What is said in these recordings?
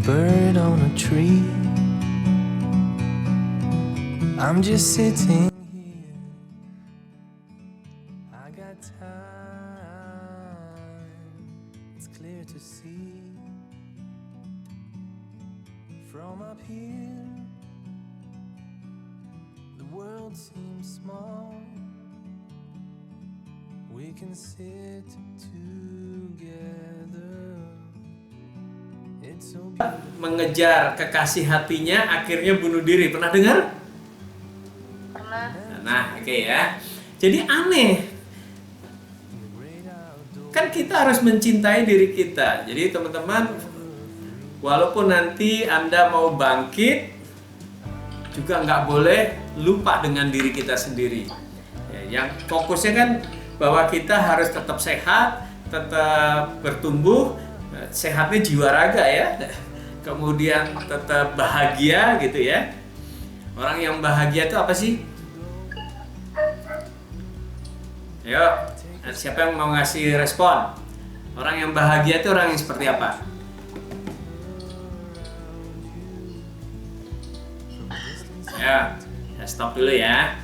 bird on a tree. I'm just sitting here. I got time. It's clear to see from up here. The world seems small. We can sit together. It's so mengejar kekasih hatinya akhirnya bunuh diri. Pernah dengar? Pernah. Nah, oke ya. Jadi aneh. Kan kita harus mencintai diri kita. Jadi teman-teman, walaupun nanti Anda mau bangkit, juga nggak boleh lupa dengan diri kita sendiri. Ya, yang fokusnya kan bahwa kita harus tetap sehat, tetap bertumbuh, sehatnya jiwa raga ya. Kemudian tetap bahagia gitu ya. Orang yang bahagia itu apa sih? Ayo, siapa yang mau ngasih respon? Orang yang bahagia itu orang yang seperti apa? Ya, saya stop dulu ya.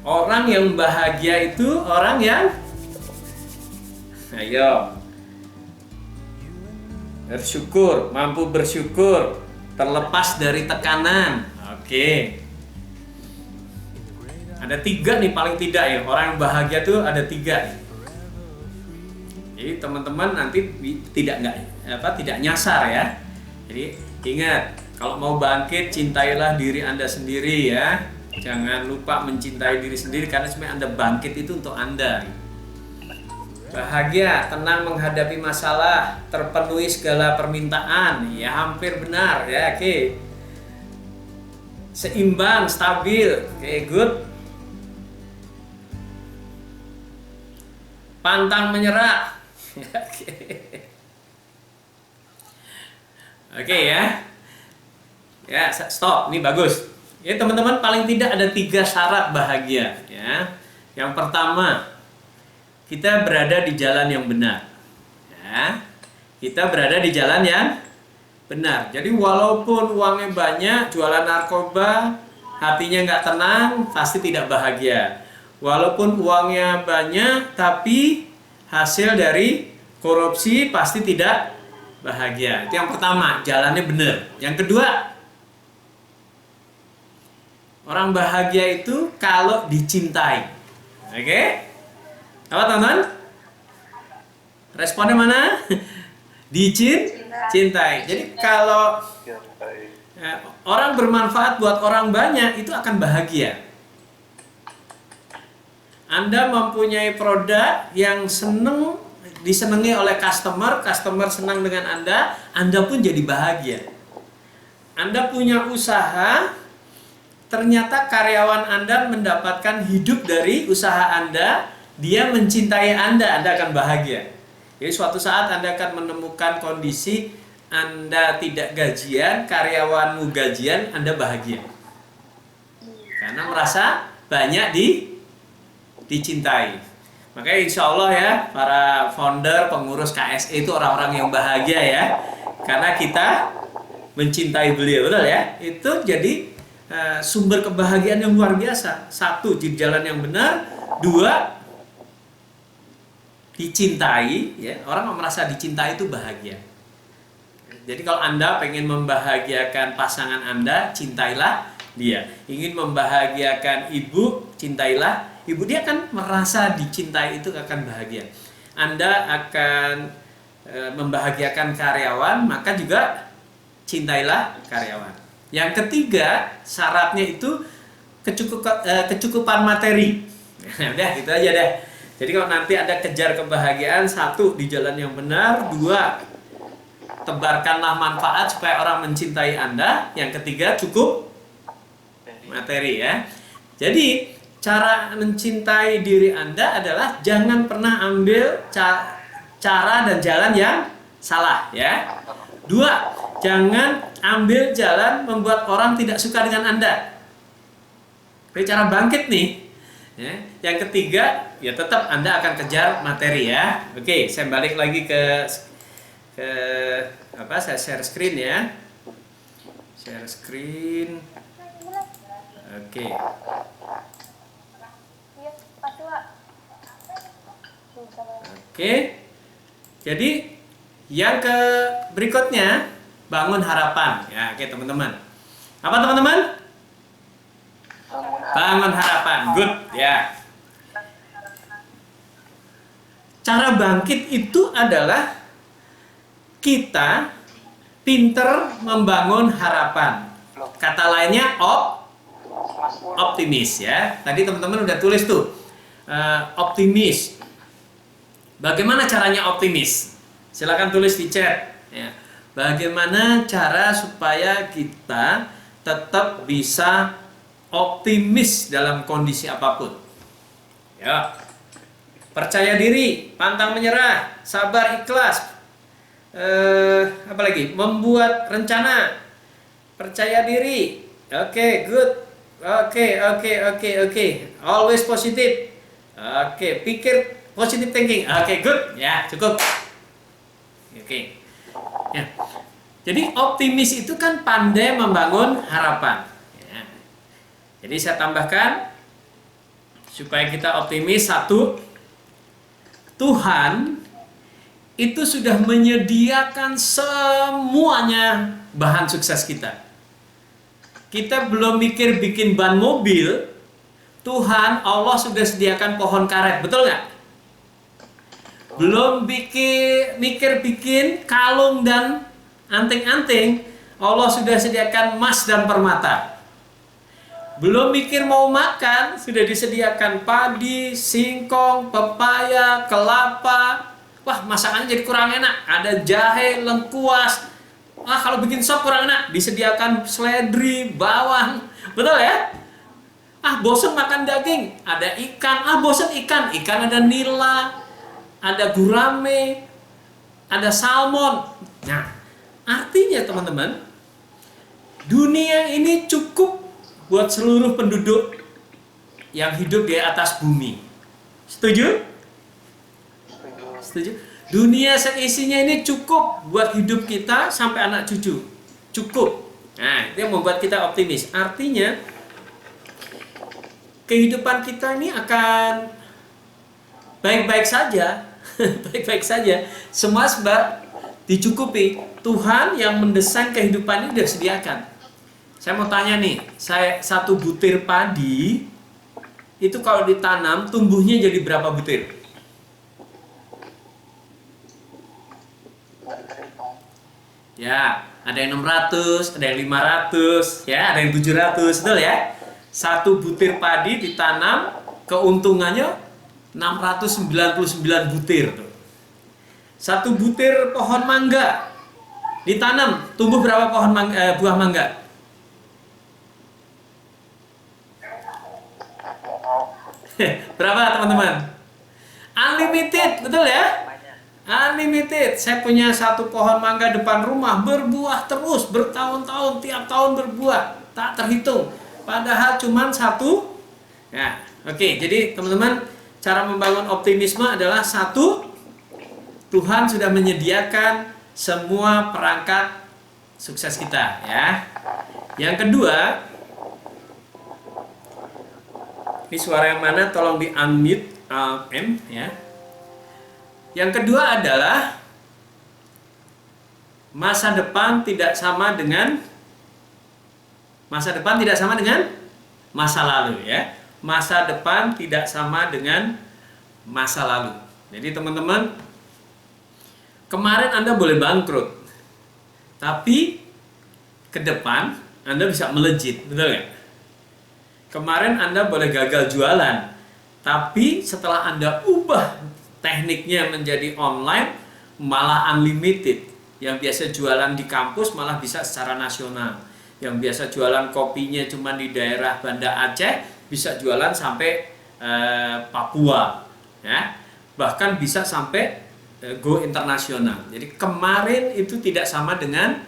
Orang yang bahagia itu orang yang bersyukur, mampu bersyukur, terlepas dari tekanan. Oke. Ada 3 nih paling tidak ya. Orang yang bahagia tuh ada 3 nih. Jadi teman-teman nanti tidak nyasar ya. Jadi ingat, kalau mau bangkit cintailah diri Anda sendiri ya. Jangan lupa mencintai diri sendiri karena sebenarnya Anda bangkit itu untuk Anda. Bahagia, tenang menghadapi masalah, terpenuhi segala permintaan. Ya hampir benar ya, oke. Seimbang, stabil, oke, good. Pantang menyerah. Oke ya. Ya, stop. Ini bagus. Ya teman-teman, paling tidak ada 3 syarat bahagia ya. Yang pertama, kita berada di jalan yang benar. Ya. Kita berada di jalan yang benar. Jadi walaupun uangnya banyak, jualan narkoba, hatinya nggak tenang, pasti tidak bahagia. Walaupun uangnya banyak, tapi hasil dari korupsi pasti tidak bahagia. Itu yang pertama, jalannya benar. Yang kedua, orang bahagia itu kalau dicintai. Oke? Apa teman-teman? Responnya mana? Dicintai. Jadi kalau orang bermanfaat buat orang banyak, itu akan bahagia. Anda mempunyai produk yang disenangi oleh customer senang dengan Anda pun jadi bahagia. Anda punya usaha, ternyata karyawan Anda mendapatkan hidup dari usaha Anda, dia mencintai Anda akan bahagia. Jadi suatu saat Anda akan menemukan kondisi Anda tidak gajian, karyawanmu gajian, Anda bahagia. Karena merasa banyak dicintai. Makanya insya Allah ya, para founder, pengurus KSE itu orang-orang yang bahagia ya. Karena kita mencintai beliau, betul ya? Itu jadi sumber kebahagiaan yang luar biasa. 1, di jalan yang benar. 2, dicintai ya. Orang merasa dicintai itu bahagia. Jadi kalau Anda pengen membahagiakan pasangan Anda, cintailah dia. Ingin membahagiakan ibu, cintailah ibu. Dia akan merasa dicintai, itu akan bahagia. Anda akan membahagiakan karyawan, maka juga cintailah karyawan. Yang ketiga, syaratnya itu kecukupan materi. Udah gitu aja deh. Jadi kalau nanti Anda kejar kebahagiaan, 1, di jalan yang benar. 2, tebarkanlah manfaat supaya orang mencintai Anda. Yang ketiga, cukup materi ya. Jadi cara mencintai diri Anda adalah jangan pernah ambil cara dan jalan yang salah ya. 2, jangan ambil jalan membuat orang tidak suka dengan Anda. Ini cara bangkit nih. Ya. Yang ketiga, ya tetap Anda akan kejar materi ya. Oke, saya balik lagi ke ke saya share screen ya. Share screen. Oke. Iya, pasti Wak. Oke. Jadi yang ke berikutnya bangun harapan. Ya, oke teman-teman. Apa teman-teman? Bangun harapan. Good, ya. Cara bangkit itu adalah kita pinter membangun harapan. Kata lainnya optimis ya. Tadi teman-teman udah tulis tuh optimis. Bagaimana caranya optimis? Silakan tulis di chat. Ya. Bagaimana cara supaya kita tetap bisa optimis dalam kondisi apapun? Ya. Percaya diri, pantang menyerah, sabar, ikhlas. Apa lagi? Membuat rencana, percaya diri. Oke, good. Oke. Always positive. Oke, pikir positive thinking. Oke, good. Ya, cukup. Oke. Ya. Jadi optimis itu kan pandai membangun harapan. Ya. Jadi saya tambahkan supaya kita optimis, satu, Tuhan itu sudah menyediakan semuanya bahan sukses kita. Kita belum mikir bikin ban mobil, Tuhan Allah sudah sediakan pohon karet, betul nggak? Belum mikir bikin kalung dan anting-anting, Allah sudah sediakan emas dan permata. Belum mikir mau makan, sudah disediakan padi, singkong, pepaya, kelapa. Wah, masakannya jadi kurang enak. Ada jahe, lengkuas. Wah, kalau bikin sop kurang enak, disediakan seledri, bawang. Betul ya? Ah, bosan makan daging, ada ikan. Ah, bosan ikan. Ikan ada nila, ada gurame, ada salmon. Nah, artinya teman-teman, dunia ini cukup buat seluruh penduduk yang hidup di atas bumi. Setuju? Setuju? Dunia seisinya ini cukup buat hidup kita sampai anak cucu. Cukup. Nah, itu yang membuat kita optimis. Artinya, kehidupan kita ini akan baik-baik saja. Baik-baik saja. Semua sebab dicukupi. Tuhan yang mendesain kehidupan ini sudah sediakan. Saya mau tanya nih, satu butir padi itu kalau ditanam tumbuhnya jadi berapa butir? Ya, ada yang 600, ada yang 500, ya, ada yang 700, betul ya? Satu butir padi ditanam, keuntungannya 699 butir tuh. Satu butir pohon mangga ditanam, tumbuh berapa pohon buah mangga? Berapa teman-teman? Unlimited, betul ya? Unlimited. Saya punya satu pohon mangga depan rumah, berbuah terus, bertahun-tahun, tiap tahun berbuah, tak terhitung. Padahal cuma satu. Ya, oke. Jadi teman-teman, cara membangun optimisme adalah satu, Tuhan sudah menyediakan semua perangkat sukses kita, ya. Yang kedua, ini suara yang mana? Tolong di unmute, M, ya. Yang kedua adalah masa depan tidak sama dengan masa lalu, ya. Masa depan tidak sama dengan masa lalu. Jadi teman-teman, kemarin Anda boleh bangkrut, tapi ke depan Anda bisa melejit, betul nggak? Kemarin Anda boleh gagal jualan, tapi setelah Anda ubah tekniknya menjadi online, malah unlimited. Yang biasa jualan di kampus malah bisa secara nasional. Yang biasa jualan kopinya cuma di daerah Banda Aceh, bisa jualan sampai Papua, ya. Bahkan bisa sampai go internasional. Jadi kemarin itu tidak sama dengan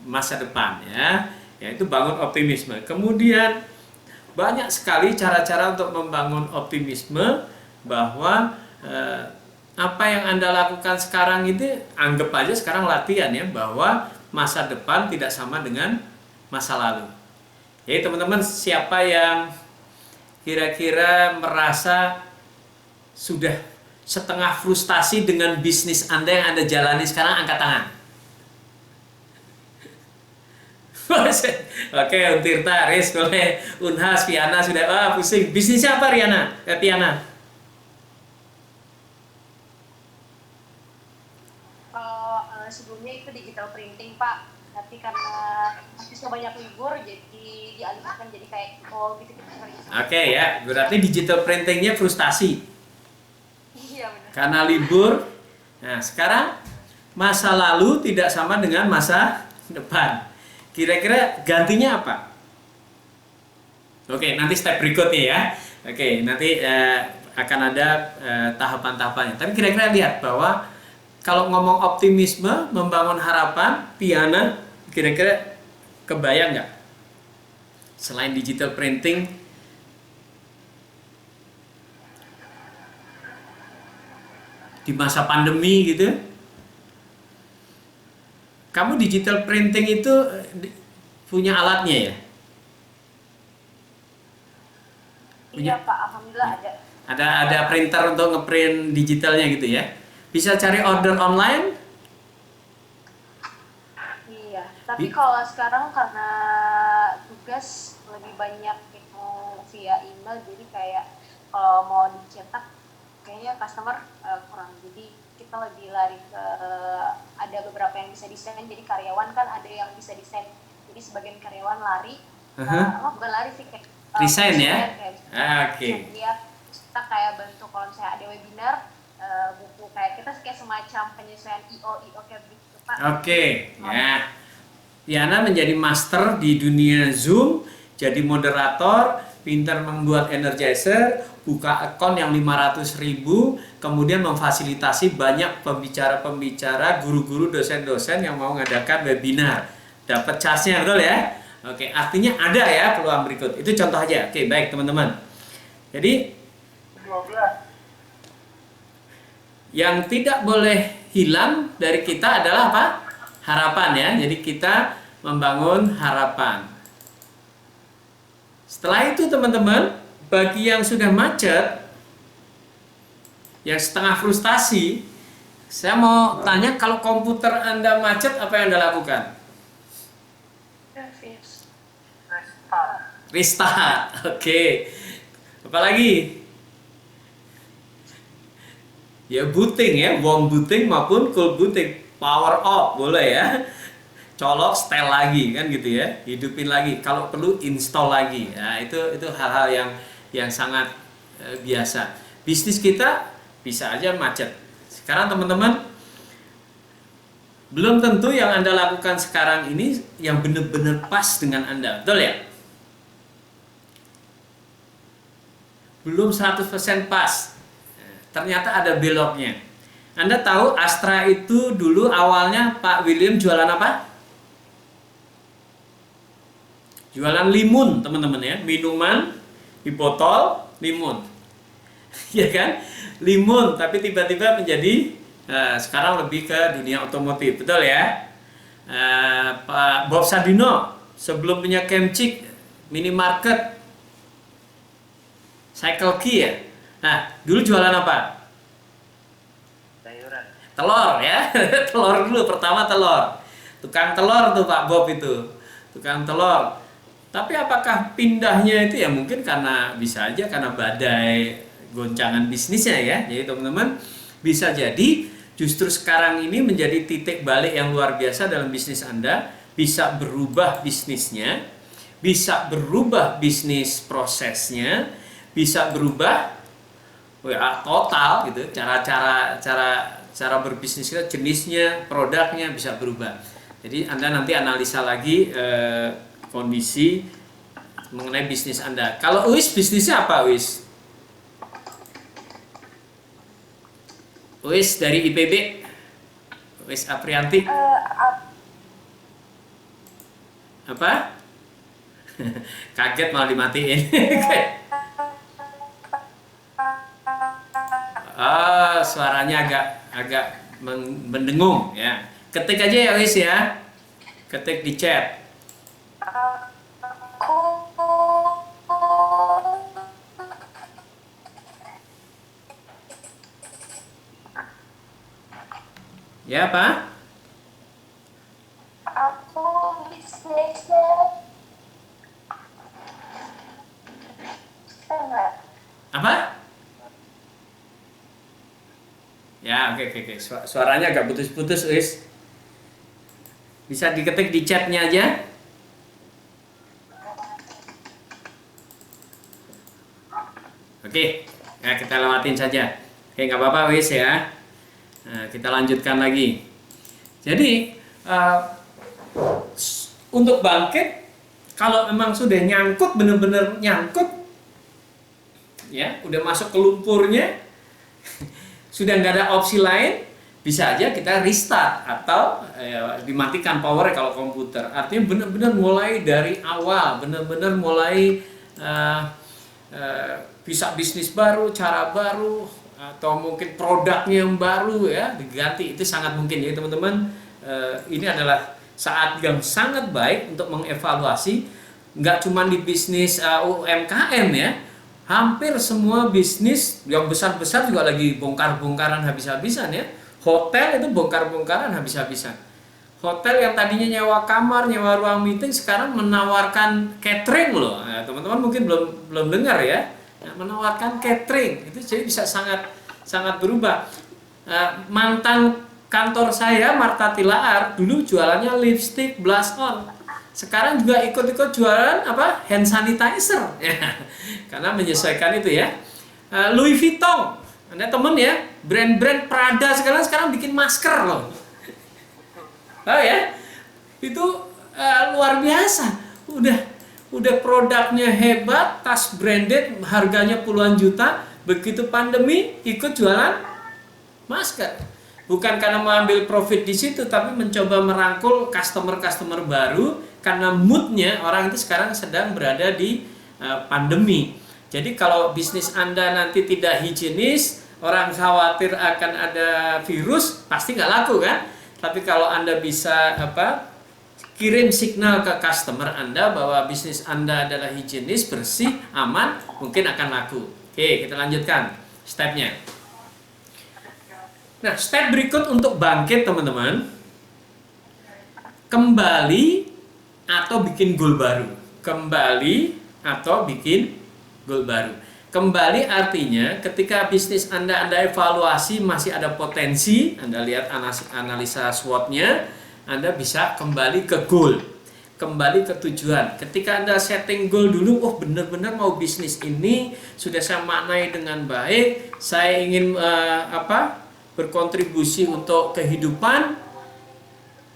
masa depan, ya. Yaitu bangun optimisme. Kemudian banyak sekali cara-cara untuk membangun optimisme, bahwa apa yang Anda lakukan sekarang itu anggap aja sekarang latihan ya, bahwa masa depan tidak sama dengan masa lalu. Jadi teman-teman, siapa yang kira-kira merasa sudah setengah frustasi dengan bisnis Anda yang Anda jalani sekarang, angkat tangan. Oke, Untirta, Riz, boleh. Unhas, Piana sudah pusing. Bisnisnya apa, Piana? Kalau sebelumnya itu digital printing Pak, tapi karena habisnya banyak libur jadi dialihkan jadi kayak gitu kita kerja. Oke ya, berarti digital printingnya frustasi Iya benar. karena libur. Nah, sekarang masa lalu tidak sama dengan masa depan. Kira-kira gantinya apa? Oke, nanti step berikutnya ya. Oke, nanti akan ada tahapan-tahapannya. Tapi kira-kira lihat bahwa kalau ngomong optimisme, membangun harapan, Piana, kira-kira kebayang nggak? Selain digital printing, di masa pandemi gitu, kamu digital printing itu punya alatnya ya? Iya Pak, alhamdulillah ada. Ada printer untuk ngeprint digitalnya gitu ya? Bisa cari order online? Iya, tapi kalau sekarang karena tugas lebih banyak itu via email, jadi kayak kalau mau dicetak kayaknya customer kurang. Jadi kita lebih lari ke ada beberapa yang bisa desain, jadi karyawan kan ada yang bisa desain. Jadi sebagian karyawan lari, bukan lari sih kayak Desain ya? Oke. Dia kita kayak bentuk kalau misalnya ada webinar, buku kayak kita kayak semacam penyesuaian IO kayak gitu Pak. Oke, ya. Piana menjadi master di dunia Zoom, jadi moderator, pintar membuat energizer, buka akun yang 500.000, kemudian memfasilitasi banyak pembicara-pembicara, guru-guru, dosen-dosen yang mau ngadakan webinar. Dapat charge-nya, betul ya? Oke, artinya ada ya peluang berikut. Itu contoh aja. Oke, baik teman-teman. Jadi, yang tidak boleh hilang dari kita adalah apa? Harapan ya. Jadi kita membangun harapan. Setelah itu teman-teman, bagi yang sudah macet, yang setengah frustasi, saya mau tanya, kalau komputer Anda macet, apa yang Anda lakukan? Restart. Oke. Apalagi? Ya booting ya, warm booting maupun cool booting. Power off boleh ya. Colok, setel lagi kan gitu ya. Hidupin lagi. Kalau perlu install lagi. Nah, itu hal-hal yang sangat biasa. Bisnis kita bisa aja macet. Sekarang teman-teman, belum tentu yang Anda lakukan sekarang ini yang benar-benar pas dengan Anda. Betul ya? Belum 100% pas. Ternyata ada beloknya. Anda tahu Astra itu dulu awalnya Pak William jualan apa? Jualan limun, teman-teman ya. Minuman di botol, limun. Ya kan? Limun, tapi tiba-tiba menjadi sekarang lebih ke dunia otomotif. Betul ya? Pak Bob Sadino sebelum punya Kemcik, minimarket, Cycle Key ya. Nah, dulu jualan apa? Sayuran. Telur ya. Telur dulu, pertama telur. Tukang telur tuh Pak Bob itu. Tukang telur. Tapi apakah pindahnya itu ya mungkin karena bisa aja karena badai goncangan bisnisnya ya. Jadi teman-teman, bisa jadi justru sekarang ini menjadi titik balik yang luar biasa dalam bisnis Anda. Bisa berubah bisnisnya, bisa berubah bisnis prosesnya, bisa berubah total gitu, cara berbisnisnya, jenisnya, produknya bisa berubah. Jadi Anda nanti analisa lagi kondisi mengenai bisnis Anda. Kalau Uis, bisnisnya apa Uis? Uis dari IPB, Uis Aprianti. Apa? Kaget malah dimatiin. suaranya agak mendengung ya. Ketik aja ya Wis ya. Ketik di chat. Aku Ya, Pak? aku bisnisnya enggak. Apa? Ya, oke. Suaranya agak putus-putus, Wis. Bisa diketik di chatnya aja. Oke, ya kita lewatin saja. Oke, nggak apa-apa, Wis ya. Nah, kita lanjutkan lagi. Jadi, untuk bangkit, kalau memang sudah nyangkut, benar-benar nyangkut, ya, udah masuk ke lumpurnya, sudah nggak ada opsi lain, bisa aja kita restart atau dimatikan power kalau komputer. Artinya benar-benar mulai dari awal, benar-benar mulai bisa bisnis baru, cara baru, atau mungkin produknya yang baru ya diganti, itu sangat mungkin ya teman-teman. Ini adalah saat yang sangat baik untuk mengevaluasi, nggak cuma di bisnis UMKM ya. Hampir semua bisnis yang besar-besar juga lagi bongkar-bongkaran habis-habisan ya. Hotel itu bongkar-bongkaran habis-habisan. Hotel yang tadinya nyewa kamar, nyewa ruang meeting, sekarang menawarkan catering loh. Nah, teman-teman mungkin belum dengar ya. Nah, menawarkan catering itu jadi bisa sangat berubah. Mantan kantor saya Marta Tilaar dulu jualannya lipstick blush on. Sekarang juga ikut-ikut jualan apa? Hand sanitizer. Karena menyesuaikan itu ya. Louis Vuitton. Anda temen ya, brand-brand Prada sekarang bikin masker loh. Tahu ya? Itu luar biasa. Udah produknya hebat, tas branded, harganya puluhan juta. Begitu pandemi ikut jualan masker. Bukan karena mengambil profit di situ, tapi mencoba merangkul customer baru karena moodnya orang itu sekarang sedang berada di pandemi. Jadi kalau bisnis Anda nanti tidak higienis, orang khawatir akan ada virus, pasti nggak laku kan? Tapi kalau Anda bisa kirim signal ke customer Anda bahwa bisnis Anda adalah higienis, bersih, aman, mungkin akan laku. Oke, kita lanjutkan stepnya. Nah, step berikut untuk bangkit teman-teman, kembali atau bikin goal baru. Kembali atau bikin goal baru. Kembali artinya ketika bisnis Anda evaluasi masih ada potensi, Anda lihat analisa SWOT-nya, Anda bisa kembali ke goal, kembali ke tujuan. Ketika Anda setting goal dulu, oh benar-benar mau bisnis ini sudah saya maknai dengan baik, saya ingin berkontribusi untuk kehidupan.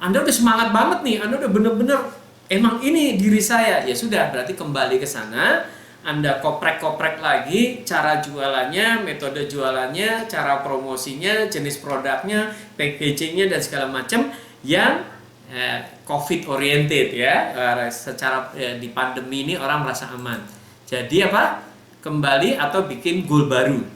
Anda udah semangat banget nih, Anda udah benar-benar emang ini diri saya. Ya sudah, berarti kembali ke sana. Anda koprek-koprek lagi cara jualannya, metode jualannya, cara promosinya, jenis produknya, packagingnya dan segala macam yang COVID oriented ya. Secara di pandemi ini orang merasa aman. Jadi apa? Kembali atau bikin goal baru.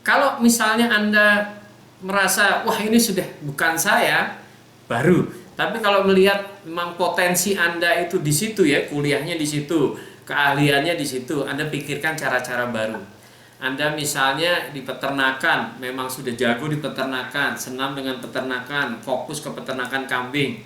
Kalau misalnya Anda merasa wah ini sudah bukan saya, baru. Tapi kalau melihat memang potensi Anda itu di situ ya, kuliahnya di situ, keahliannya di situ, Anda pikirkan cara-cara baru. Anda misalnya di peternakan, memang sudah jago di peternakan, senang dengan peternakan, fokus ke peternakan kambing.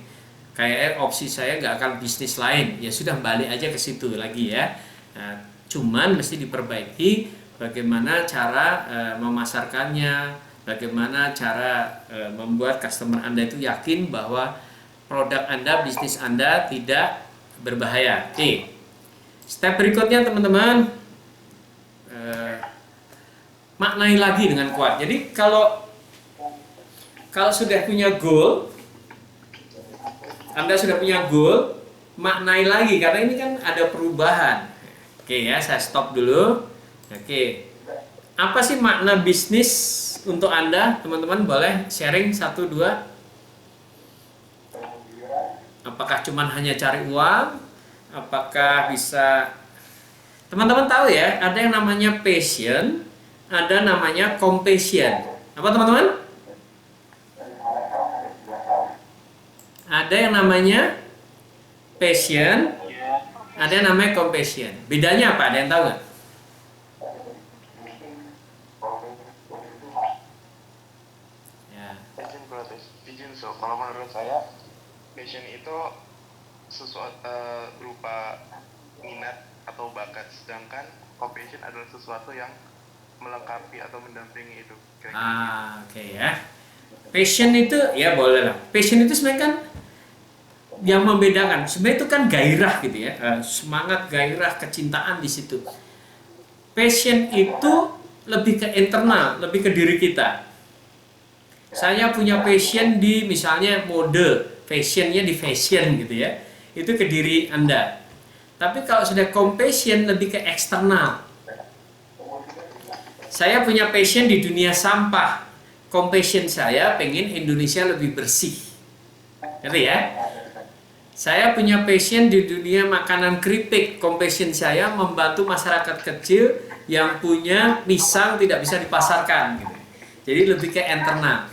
Kayak opsi saya nggak akan bisnis lain, ya sudah balik aja ke situ lagi ya. Nah, cuman mesti diperbaiki bagaimana cara memasarkannya, bagaimana cara membuat customer Anda itu yakin bahwa produk Anda, bisnis Anda tidak berbahaya. Oke. Step berikutnya teman-teman, maknai lagi dengan kuat. Jadi kalau sudah punya goal, Anda sudah punya goal, maknai lagi karena ini kan ada perubahan. Oke ya, saya stop dulu. Oke. Apa sih makna bisnis untuk Anda? Teman-teman boleh sharing 1 2. Apakah cuman hanya cari uang? Apakah bisa teman-teman tahu ya, ada yang namanya passion, ada namanya compassion. Apa teman-teman? Ada yang namanya passion, ada yang namanya compassion. Bedanya apa? Ada yang tahu nggak? Ya. Izin protes, izin so. Kalau menurut saya, passion itu sesuatu berupa minat atau bakat, sedangkan compassion adalah sesuatu yang melengkapi atau mendampingi itu. Kira-kira. Oke ya. Passion itu ya boleh lah. Passion itu sebenarnya kan yang membedakan. Sebenarnya itu kan gairah gitu ya. Semangat, gairah, kecintaan di situ. Passion itu lebih ke internal, lebih ke diri kita. Saya punya passion di misalnya mode, fashionnya di fashion gitu ya. Itu ke diri Anda. Tapi kalau sudah compassion lebih ke eksternal. Saya punya passion di dunia sampah. Compassion saya pengen Indonesia lebih bersih. Ngerti ya? Saya punya passion di dunia makanan keripik. Compassion saya membantu masyarakat kecil yang punya pisang tidak bisa dipasarkan gitu. Jadi lebih ke internal.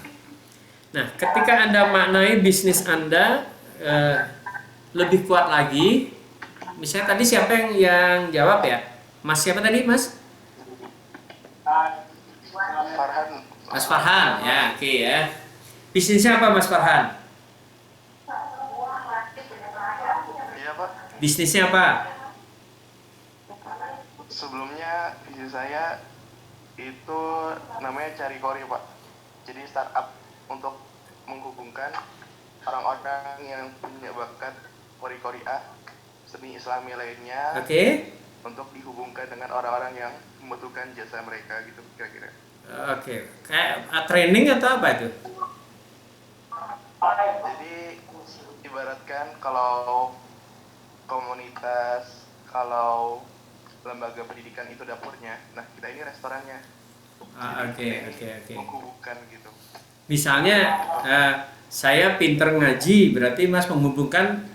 Nah, ketika Anda maknai bisnis Anda lebih kuat lagi, misalnya tadi siapa yang jawab ya? Mas siapa tadi, Mas? Farhan. Mas Farhan, ya, oke ya. Bisnisnya apa, Mas Farhan? Iya Pak. Bisnisnya apa? Sebelumnya bisnis saya itu namanya Cari Kori Pak. Jadi startup untuk menghubungkan orang-orang yang punya bakat kori-kori seni islami lainnya Oke. untuk dihubungkan dengan orang-orang yang membutuhkan jasa mereka gitu kira-kira. Oke. Kayak training atau apa itu? Jadi ibaratkan kalau komunitas, kalau lembaga pendidikan itu dapurnya, nah kita ini restorannya. Oke. Menghubungkan gitu. Misalnya saya pinter ngaji, berarti Mas menghubungkan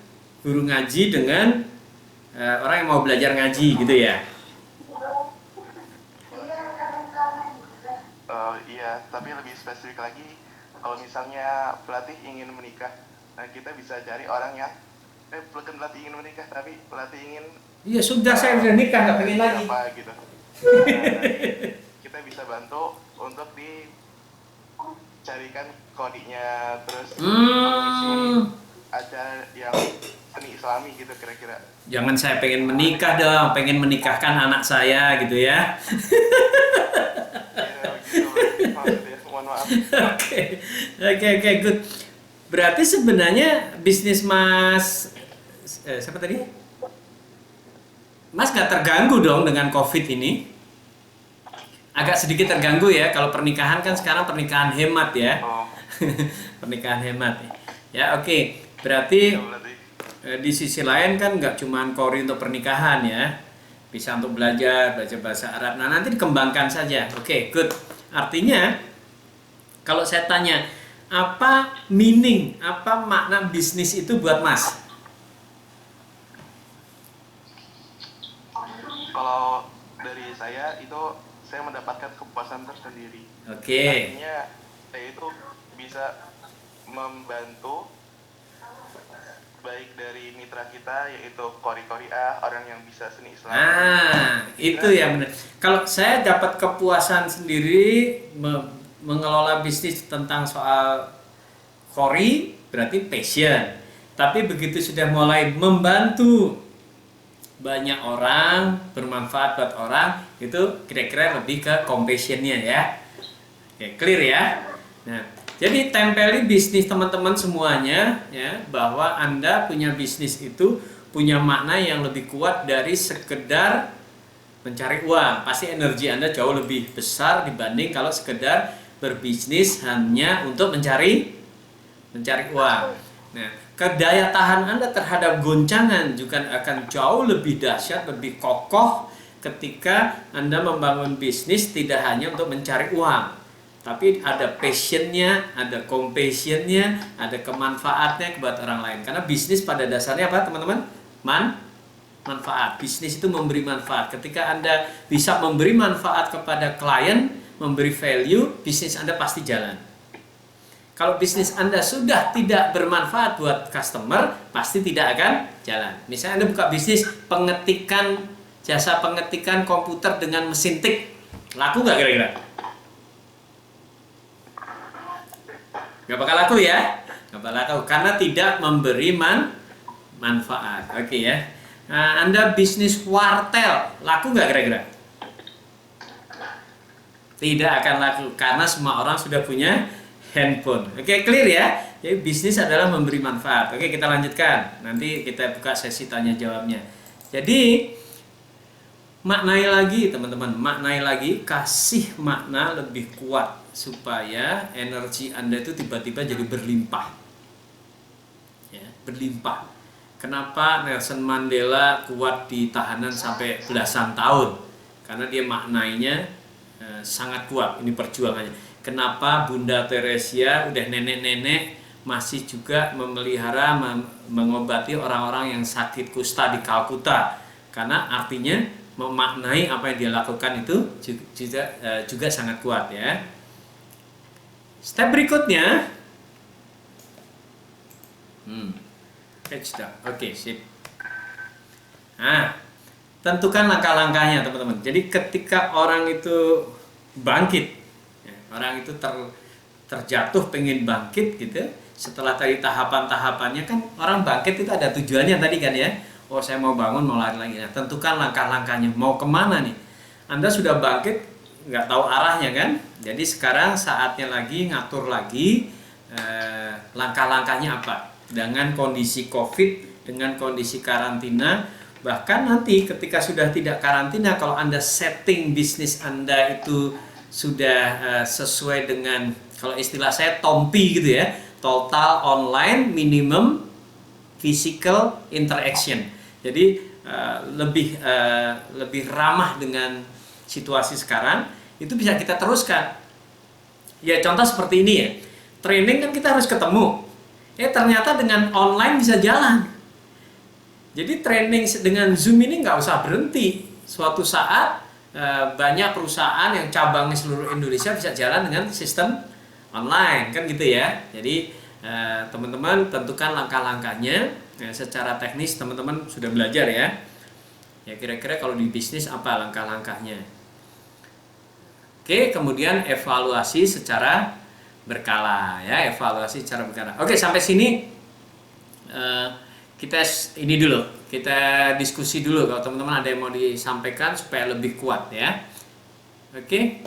guru ngaji dengan orang yang mau belajar ngaji gitu ya? Iya, tapi lebih spesifik lagi, kalau misalnya pelatih ingin menikah, nah kita bisa cari orang yang bukan pelatih ingin menikah, tapi pelatih ingin Iya sudah, saya udah nikah, nggak pengen lagi. apa gitu. Nah, kita bisa bantu untuk dicarikan kodinya, terus mengisi acara yang seni islami gitu kira-kira. Jangan saya pengen menikah dong, pengen menikahkan anak saya gitu ya. Ya, gitu maksudnya, mohon maaf. Oke, good. Berarti sebenarnya bisnis Mas siapa tadi? Mas nggak terganggu dong dengan COVID ini? Agak sedikit terganggu ya. Kalau pernikahan kan sekarang pernikahan hemat ya. Oh, Pernikahan hemat. Ya oke. Berarti ya berarti. di sisi lain kan nggak cuma kori untuk pernikahan ya. Bisa untuk belajar bahasa Arab. Nah nanti dikembangkan saja. Oke, good. Artinya kalau saya tanya, apa meaning, apa makna bisnis itu buat Mas? Kalau dari saya itu saya mendapatkan kepuasan tersendiri. Oke. Artinya saya itu bisa membantu baik dari mitra kita yaitu kori-kori orang yang bisa seni Islam. Itu ya benar. Kalau saya dapat kepuasan sendiri mengelola bisnis tentang soal kori berarti passion. Tapi begitu sudah mulai membantu banyak orang, bermanfaat buat orang, itu kira-kira lebih ke compassionnya ya. Oke, clear ya. Nah, jadi tempeli bisnis teman-teman semuanya ya, bahwa Anda punya bisnis itu punya makna yang lebih kuat dari sekedar mencari uang. Pasti energi Anda jauh lebih besar dibanding kalau sekedar berbisnis hanya untuk mencari uang. Nah, kedaya tahan Anda terhadap goncangan juga akan jauh lebih dahsyat, lebih kokoh ketika Anda membangun bisnis tidak hanya untuk mencari uang, tapi ada passionnya, ada compassionnya, ada kemanfaatnya buat orang lain. Karena bisnis pada dasarnya apa teman-teman? manfaat. Bisnis itu memberi manfaat. Ketika Anda bisa memberi manfaat kepada klien, memberi value, bisnis Anda pasti jalan. Kalau bisnis Anda sudah tidak bermanfaat buat customer, pasti tidak akan jalan. Misalnya Anda buka bisnis jasa pengetikan komputer dengan mesin tik, laku nggak kira-kira? Nggak bakal laku ya? Nggak bakal laku karena tidak memberi manfaat. Oke ya. Nah, Anda bisnis wartel, laku nggak kira-kira? Tidak akan laku karena semua orang sudah punya handphone. Oke, clear ya? Jadi bisnis adalah memberi manfaat. Oke, kita lanjutkan. Nanti kita buka sesi tanya jawabnya. Jadi maknai lagi teman-teman, maknai lagi, kasih makna lebih kuat supaya energi Anda itu tiba-tiba jadi berlimpah. Ya, berlimpah. Kenapa Nelson Mandela kuat di tahanan sampai belasan tahun? Karena dia maknainya sangat kuat, ini perjuangannya. Kenapa Bunda Teresia udah nenek-nenek masih juga memelihara, mengobati orang-orang yang sakit kusta di Kalkuta? Karena artinya memaknai apa yang dia lakukan itu juga sangat kuat ya. Step berikutnya, oke, sip. Nah, tentukan langkah-langkahnya teman-teman. Jadi ketika orang itu bangkit, ya, orang itu terjatuh pengen bangkit gitu. Setelah tadi tahapan-tahapannya kan orang bangkit itu ada tujuannya tadi kan ya. Oh, saya mau bangun, mau lari lagi. Nah, tentukan langkah-langkahnya. Mau kemana nih? Anda sudah bangkit, nggak tahu arahnya kan? Jadi sekarang saatnya lagi ngatur lagi langkah-langkahnya apa? Dengan kondisi COVID, dengan kondisi karantina, bahkan nanti ketika sudah tidak karantina, kalau Anda setting bisnis Anda itu sudah sesuai dengan, kalau istilah saya TOMPI gitu ya, total online minimum physical interaction. Jadi lebih ramah dengan situasi sekarang, itu bisa kita teruskan. Ya contoh seperti ini ya, training kan kita harus ketemu. Ternyata dengan online bisa jalan. Jadi training dengan Zoom ini nggak usah berhenti. Suatu saat banyak perusahaan yang cabangnya seluruh Indonesia bisa jalan dengan sistem online kan gitu ya. Jadi teman-teman tentukan langkah-langkahnya. Secara teknis teman-teman sudah belajar ya. Ya kira-kira kalau di bisnis apa langkah-langkahnya. Oke, kemudian evaluasi secara berkala ya, evaluasi secara berkala. Oke, sampai sini kita ini dulu, kita diskusi dulu kalau teman-teman ada yang mau disampaikan supaya lebih kuat ya. Oke.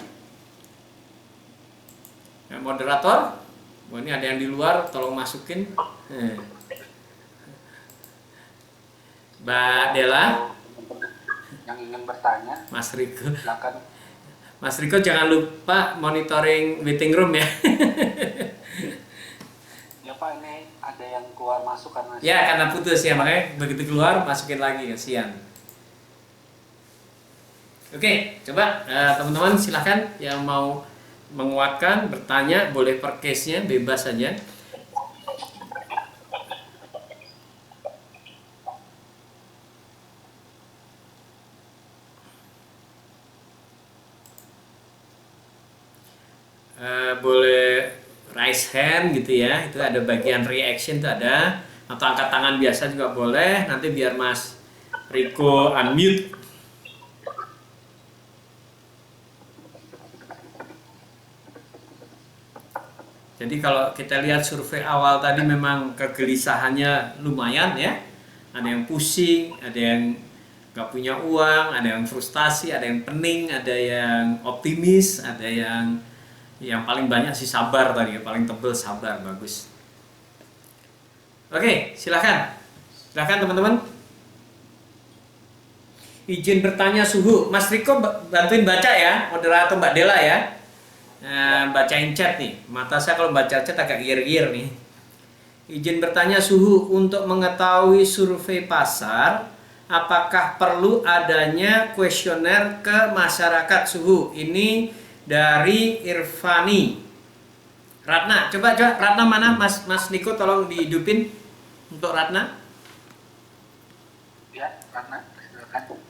Ya, moderator, ini ada yang di luar, tolong masukin. Mbak Dela, yang ingin bertanya, Mas Riko. silakan. Mas Riko jangan lupa monitoring waiting room ya. Ya Pak, ini ada yang keluar masuk karena Ya karena putus ya, makanya begitu keluar masukin lagi kasihan. Oke, coba teman-teman silahkan yang mau menguatkan, bertanya, boleh per case-nya, bebas saja. Boleh raise hand gitu ya, itu ada bagian reaction itu ada, atau angkat tangan biasa juga boleh. Nanti biar Mas Riko unmute. Jadi kalau kita lihat survei awal tadi memang kegelisahannya lumayan ya, ada yang pusing, ada yang nggak punya uang, ada yang frustasi, ada yang pening, ada yang optimis, ada yang paling banyak sih sabar tadi, paling tebel sabar, bagus. Oke, silakan teman-teman. Izin bertanya suhu, Mas Riko bantuin baca ya, moderator Mbak Dela ya. Bacain chat nih, mata saya kalau baca chat agak gir-gir nih. Izin bertanya suhu, untuk mengetahui survei pasar, apakah perlu adanya kuesioner ke masyarakat suhu? Ini dari Irfani. Ratna, coba Ratna mana? Mas Niko tolong dihidupin untuk Ratna. Ya, karena silakan.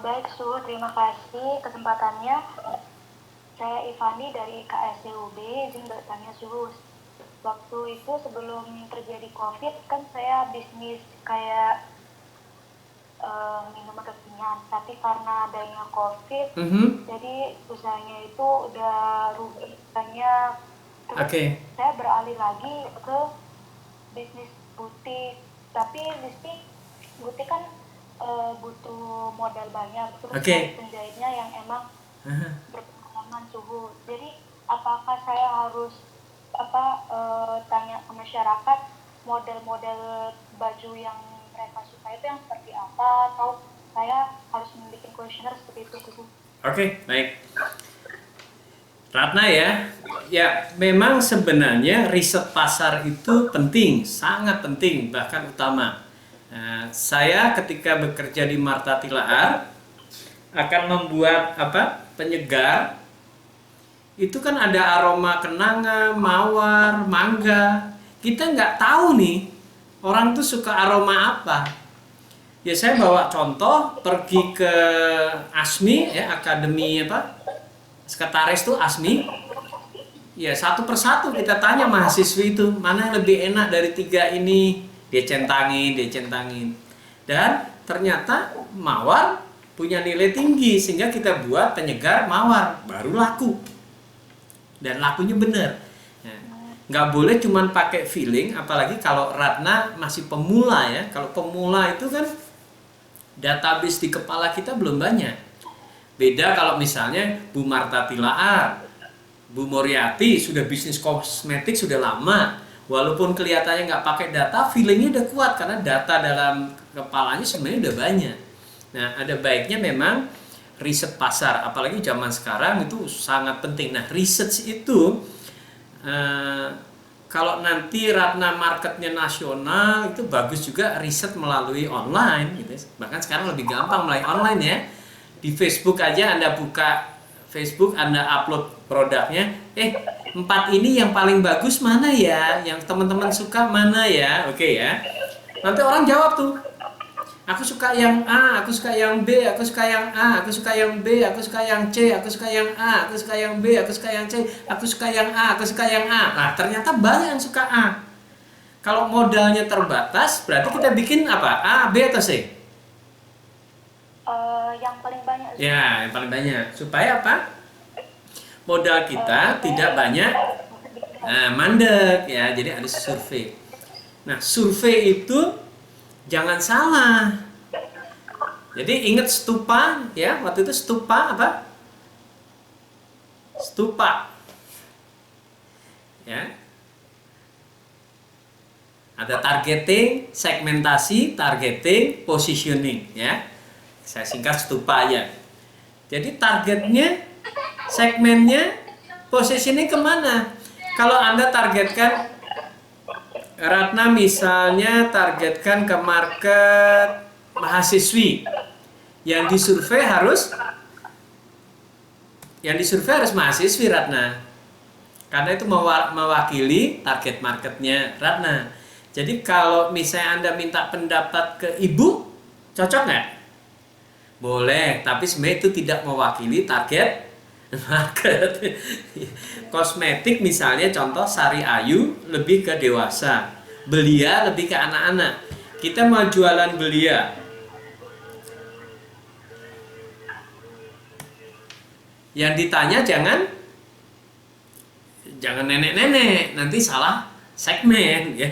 Baik, Su, terima kasih kesempatannya. Saya Ivani dari KSDUB, izin bertanya Su. Waktu itu sebelum terjadi COVID kan saya bisnis kayak minuman kekinian, tapi karena adanya COVID, jadi usahanya itu udah rugi banyak. Terus saya beralih lagi ke bisnis butik, tapi bisnis butik kan butuh modal banyak, terus penjahitnya yang emang berpengalaman suhu. Jadi apakah saya harus tanya ke masyarakat model-model baju yang mereka suka itu yang seperti apa, atau saya harus membuat kuesioner seperti itu? Oke, baik. Ratna ya memang sebenarnya riset pasar itu penting, sangat penting, bahkan utama. Saya ketika bekerja di Martha Tilaar akan membuat penyegar. Itu kan ada aroma kenanga, mawar, mangga. Kita nggak tahu nih orang tuh suka aroma apa. Ya saya bawa contoh, pergi ke ASMI ya, Akademi Sekretaris tuh ASMI. Ya satu persatu kita tanya mahasiswi itu mana yang lebih enak dari 3 ini. Dia centangin. Dan ternyata mawar punya nilai tinggi sehingga kita buat penyegar mawar, baru laku. Dan lakunya benar. Nggak boleh cuman pakai feeling, apalagi kalau Ratna masih pemula ya. Kalau pemula itu kan database di kepala kita belum banyak. Beda kalau misalnya Bu Martha Tilaar, Bu Moriati sudah bisnis kosmetik sudah lama. Walaupun kelihatannya nggak pakai data, feelingnya udah kuat karena data dalam kepalanya sebenarnya udah banyak. Nah, ada baiknya memang riset pasar, apalagi zaman sekarang itu sangat penting. Nah, riset itu kalau nanti Ratna marketnya nasional itu bagus juga riset melalui online gitu. Bahkan sekarang lebih gampang melalui online ya. Di Facebook aja Anda buka Facebook, Anda upload produknya, 4 ini yang paling bagus mana ya? Yang teman-teman suka mana ya? Oke ya. Nanti orang jawab tuh. Aku suka yang A, aku suka yang B, aku suka yang A, aku suka yang B, aku suka yang C, aku suka yang A, aku suka yang B, aku suka yang C, aku suka yang A, aku suka yang A. Nah, ternyata banyak yang suka A. Kalau modalnya terbatas, berarti kita bikin apa? A, B atau C? Yang paling banyak. Ya, yang paling banyak. Supaya apa? Modal kita tidak banyak mandek ya. Jadi ada survei. Nah, survei itu jangan salah. Jadi ingat stupa ya, waktu itu stupa apa? Stupa. Ya. Ada targeting, segmentasi, targeting, positioning ya. Saya singkat stupa aja. Jadi targetnya, segmennya, positioning kemana? Kalau Anda targetkan Ratna misalnya targetkan ke market mahasiswi, yang disurvei harus mahasiswi Ratna, karena itu mewakili target marketnya Ratna. Jadi kalau misalnya Anda minta pendapat ke ibu, cocok nggak? Boleh, tapi sebenarnya itu tidak mewakili target market. Kosmetik misalnya contoh Sari Ayu lebih ke dewasa, Belia lebih ke anak-anak. Kita mau jualan Belia, yang ditanya jangan nenek-nenek, nanti salah segmen ya.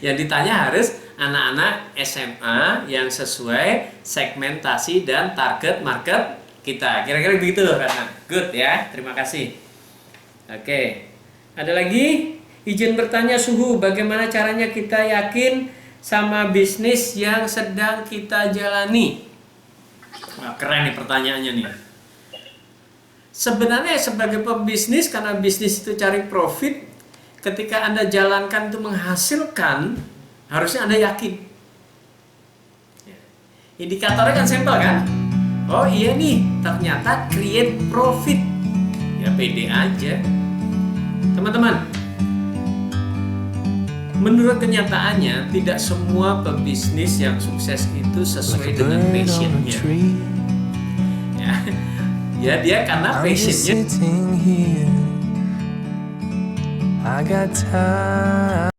Yang ditanya harus anak-anak SMA yang sesuai segmentasi dan target market kita. Kira-kira begitu karena good ya. Terima kasih. Oke. Ada lagi? Izin bertanya Suhu, bagaimana caranya kita yakin sama bisnis yang sedang kita jalani? Wah, keren nih pertanyaannya nih. Sebenarnya sebagai pebisnis, karena bisnis itu cari profit, ketika Anda jalankan itu menghasilkan, harusnya Anda yakin. Indikatornya kan sampel kan? Oh iya nih, ternyata create profit. Ya pede aja. Teman-teman, menurut kenyataannya tidak semua pebisnis yang sukses itu like sesuai a dengan bird on a passionnya. tree. Ya, ya dia karena I'm just passionnya sitting here. I got time.